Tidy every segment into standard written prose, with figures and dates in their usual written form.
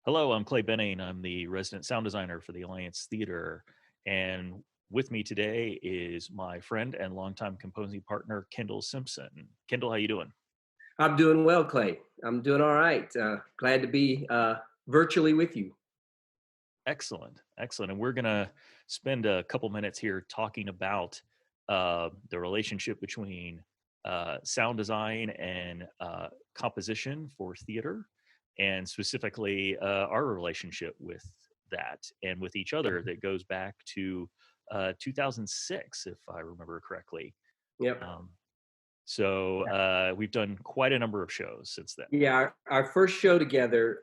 Hello, I'm Clay Benning. I'm the resident sound designer for the Alliance Theater. And with me today is my friend and longtime composing partner, Kendall Simpson. Kendall, how you doing? I'm doing well, Clay. I'm doing all right. Glad to be virtually with you. Excellent, excellent. And we're going to spend a couple minutes here talking about the relationship between sound design and composition for theater, and specifically our relationship with that and with each other that goes back to 2006, if I remember correctly. Yep. Um, so we've done quite a number of shows since then. Yeah. Our first show together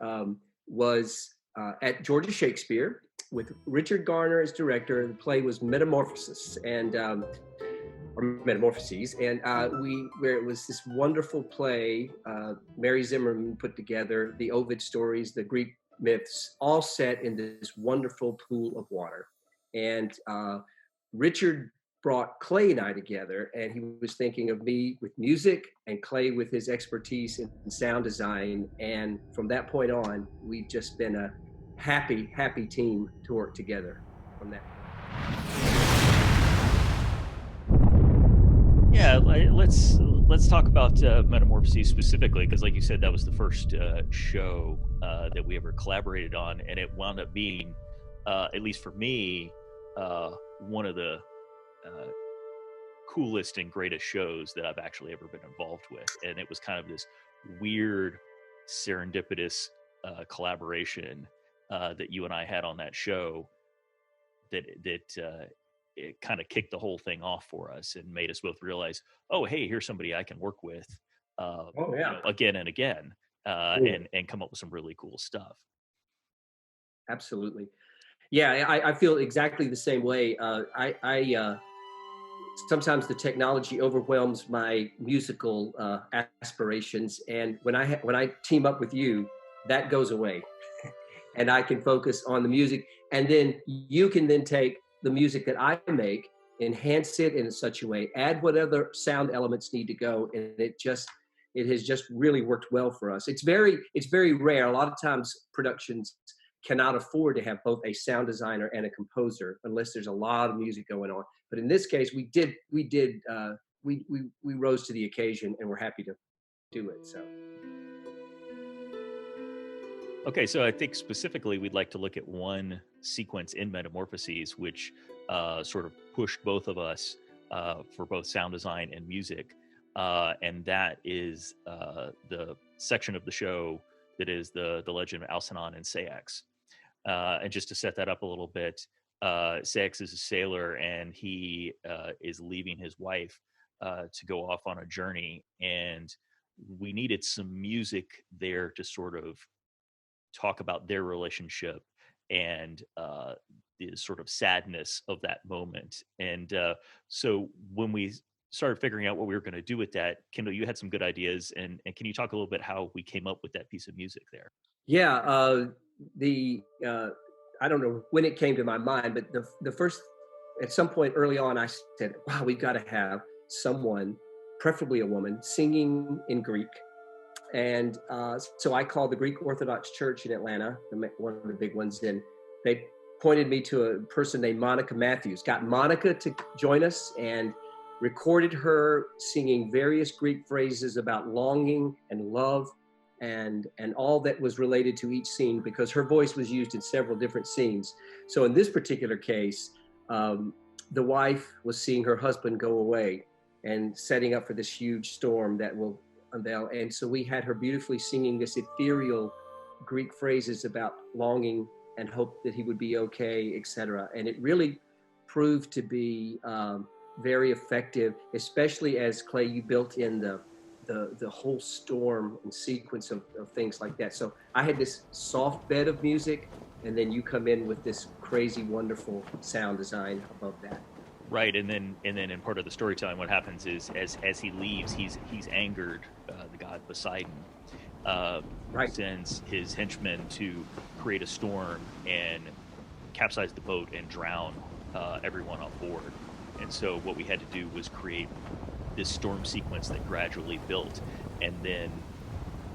was at Georgia Shakespeare with Richard Garner as director. The play was Metamorphoses or Metamorphoses, and where it was this wonderful play. Mary Zimmerman put together the Ovid stories, the Greek myths, all set in this wonderful pool of water. And Richard brought Clay and I together, and he was thinking of me with music and Clay with his expertise in sound design. And from that point on, we've just been a happy team to work together from that point. Yeah, let's talk about Metamorphoses specifically, because, like you said, that was the first show that we ever collaborated on, and it wound up being, at least for me, one of the uh, coolest and greatest shows that I've actually ever been involved with. And it was kind of this weird, serendipitous collaboration that you and I had on that show that it kind of kicked the whole thing off for us and made us both realize, oh, hey, here's somebody I can work with, Oh yeah. again and again, Yeah. and come up with some really cool stuff. Absolutely. Yeah, I feel exactly the same way. I sometimes the technology overwhelms my musical aspirations, and when I team up with you, that goes away, and I can focus on the music, and then you can then take the music that I make, enhance it in such a way, add what other sound elements need to go, and it has just really worked well for us. It's very rare. A lot of times productions cannot afford to have both a sound designer and a composer unless there's a lot of music going on. But in this case, we rose to the occasion, and we're happy to do it. So Okay, so I think specifically we'd like to look at one sequence in Metamorphoses, which sort of pushed both of us for both sound design and music. And that is the section of the show that is the legend of Alcyone and Sayax. And just to set that up a little bit, Sayax is a sailor, and he is leaving his wife to go off on a journey. And we needed some music there to sort of talk about their relationship and the sort of sadness of that moment. And so when we started figuring out what we were going to do with that, Kendall, you had some good ideas. And can you talk a little bit how we came up with that piece of music there? yeah, the I don't know when it came to my mind, but the first at some point early on, I said, "Wow, we've got to have someone, preferably a woman, singing in Greek." And so I called the Greek Orthodox Church in Atlanta, one of the big ones. And they pointed me to a person named Monica Matthews, got Monica to join us, and recorded her singing various Greek phrases about longing and love and all that was related to each scene, because her voice was used in several different scenes. So in this particular case, the wife was seeing her husband go away and setting up for this huge storm that will unveil. And so we had her beautifully singing this ethereal Greek phrases about longing and hope that he would be okay, etc. And it really proved to be very effective, especially as Clay, you built in the whole storm and sequence of things like that. So I had this soft bed of music, and then you come in with this crazy, wonderful sound design above that. Right, and then in part of the storytelling, what happens is as he leaves, he's angered. The god Poseidon Right. sends his henchmen to create a storm and capsize the boat and drown everyone on board. And so what we had to do was create this storm sequence that gradually built, and then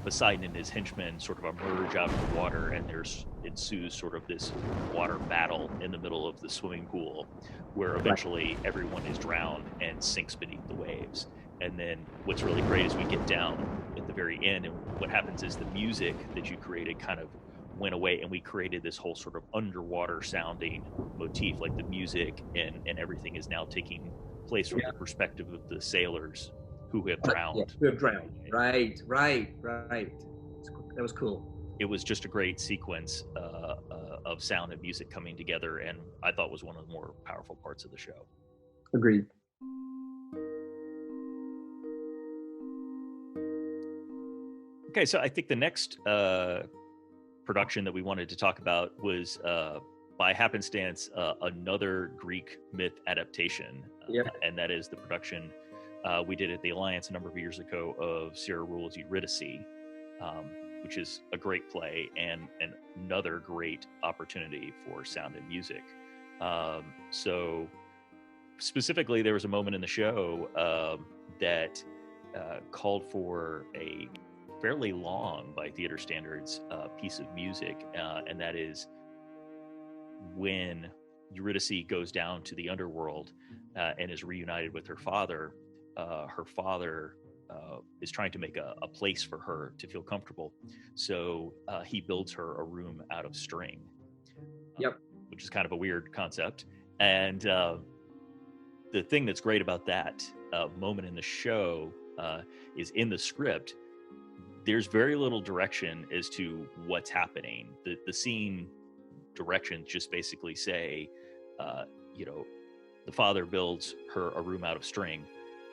Poseidon and his henchmen sort of emerge out of the water, and there's ensues sort of this water battle in the middle of the swimming pool, where Right. eventually everyone is drowned and sinks beneath the waves. And then what's really great is we get down at the very end, and what happens is the music that you created kind of went away, and we created this whole sort of underwater sounding motif. Like the music and everything is now taking place from Yeah. the perspective of the sailors who have Yeah. drowned We have along drowned. the way. Right. Right. Right. That was cool. It was just a great sequence of sound and music coming together, and I thought was one of the more powerful parts of the show. Agreed. Okay, so I think the next production that we wanted to talk about was, by happenstance, another Greek myth adaptation, Yeah. and that is the production we did at the Alliance a number of years ago of Sarah Ruhl's Eurydice, um, which is a great play and another great opportunity for sound and music. So specifically, there was a moment in the show that called for a fairly long, by theater standards, piece of music, and that is when Eurydice goes down to the underworld and is reunited with her father. Her father is trying to make a place for her to feel comfortable, so he builds her a room out of string, uh, Yep. which is kind of a weird concept. And the thing that's great about that moment in the show is in the script, there's very little direction as to what's happening. The scene directions just basically say, you know, the father builds her a room out of string.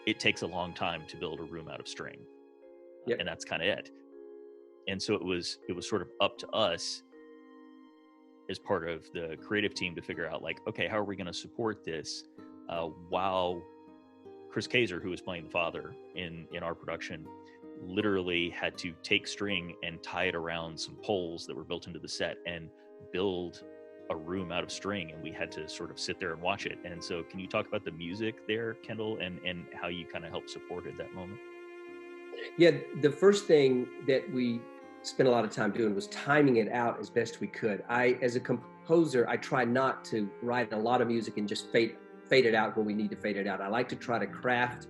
It takes a long time to build a room out of string, Yep. and that's kind of it. And so it was sort of up to us as part of the creative team to figure out, like, okay, how are we going to support this while Chris Kaiser, who was playing the father in our production, literally had to take string and tie it around some poles that were built into the set and build a room out of string, and we had to sort of sit there and watch it. And so can you talk about the music there, Kendall, and how you kind of helped support at that moment? Yeah. The first thing that we spent a lot of time doing was timing it out as best we could. As a composer, I try not to write a lot of music and just fade it out when we need to fade it out. I like to try to craft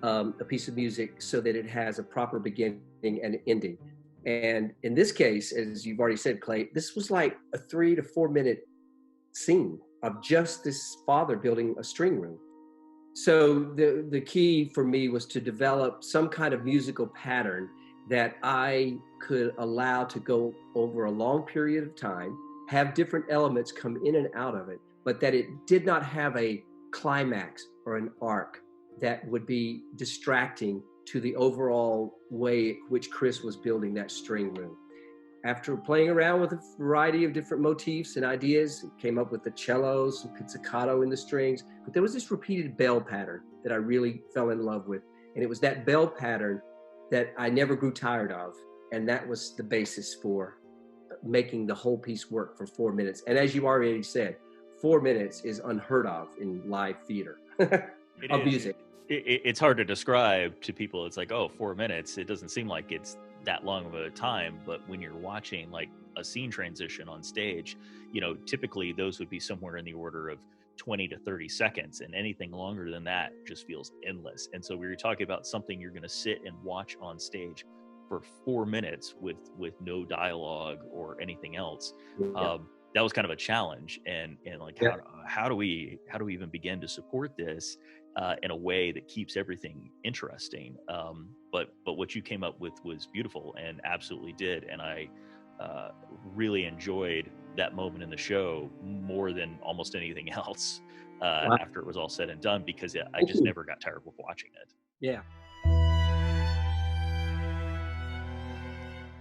a piece of music so that it has a proper beginning and ending. And in this case, as you've already said, Clay, this was like a 3 to 4 minute scene of just this father building a string room. So the key for me was to develop some kind of musical pattern that I could allow to go over a long period of time, have different elements come in and out of it, but that it did not have a climax or an arc that would be distracting to the overall way which Chris was building that string room. After playing around with a variety of different motifs and ideas, came up with the cello, some pizzicato in the strings, but there was this repeated bell pattern that I really fell in love with. And it was that bell pattern that I never grew tired of. And that was the basis for making the whole piece work for 4 minutes. And as you already said, 4 minutes is unheard of in live theater It of is. music. It's hard to describe to people. It's like, oh, 4 minutes. It doesn't seem like it's that long of a time. But when you're watching like a scene transition on stage, typically those would be somewhere in the order of 20 to 30 seconds. And anything longer than that just feels endless. And so we were talking about something you're going to sit and watch on stage for 4 minutes with no dialogue or anything else. Yeah. That was kind of a challenge. And like, Yeah. how do we even begin to support this in a way that keeps everything interesting? But what you came up with was beautiful and absolutely did. And I really enjoyed that moment in the show more than almost anything else Wow. after it was all said and done, because I Thank just you. never got tired of watching it. Yeah.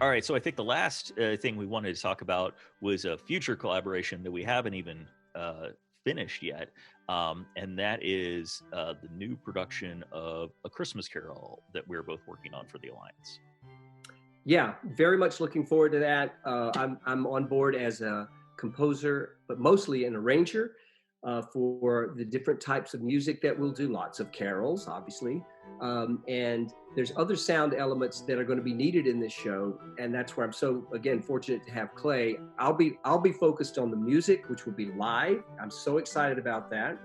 All right, so I think the last thing we wanted to talk about was a future collaboration that we haven't even finished yet, and that is the new production of A Christmas Carol that we're both working on for the Alliance. Yeah, very much looking forward to that. I'm on board as a composer, but mostly an arranger for the different types of music that we'll do. Lots of carols, obviously, And there's other sound elements that are going to be needed in this show, and that's where I'm so again fortunate to have Clay. I'll be focused on the music, which will be live. I'm so excited about that.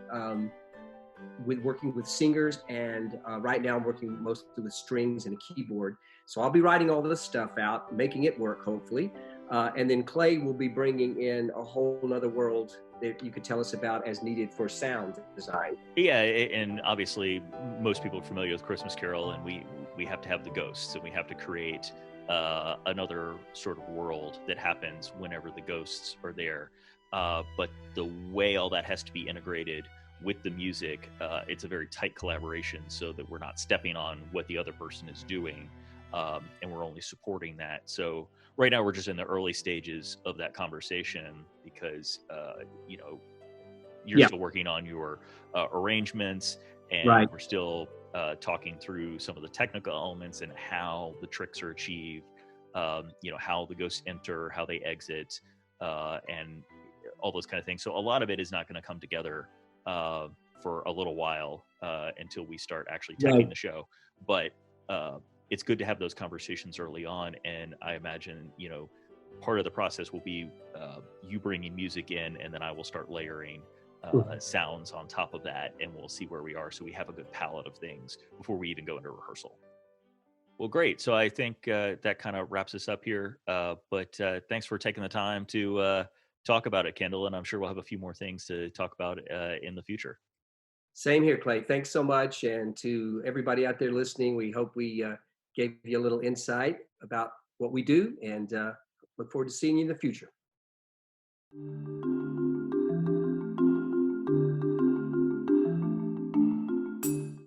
With working with singers, and right now I'm working mostly with strings and a keyboard. So I'll be writing all this stuff out, making it work, hopefully. And then Clay will be bringing in a whole nother world that you could tell us about as needed for sound design. Yeah, and obviously most people are familiar with Christmas Carol, and we have to have the ghosts, and we have to create another sort of world that happens whenever the ghosts are there. But the way all that has to be integrated with the music, it's a very tight collaboration, so that we're not stepping on what the other person is doing, and we're only supporting that. So right now we're just in the early stages of that conversation because you know, you're Yeah, still working on your arrangements, and right. we're still talking through some of the technical elements and how the tricks are achieved. You know, how the ghosts enter, how they exit, and all those kind of things. So a lot of it is not going to come together uh, for a little while until we start actually teching Right. the show. But uh, it's good to have those conversations early on, and I imagine, you know, part of the process will be you bringing music in, and then I will start layering Mhm. sounds on top of that, and we'll see where we are, so we have a good palette of things before we even go into rehearsal. Well, great. So I think that kind of wraps us up here. But thanks for taking the time to talk about it, Kendall. And I'm sure we'll have a few more things to talk about in the future. Same here, Clay. Thanks so much. And to everybody out there listening, we hope we gave you a little insight about what we do, and look forward to seeing you in the future.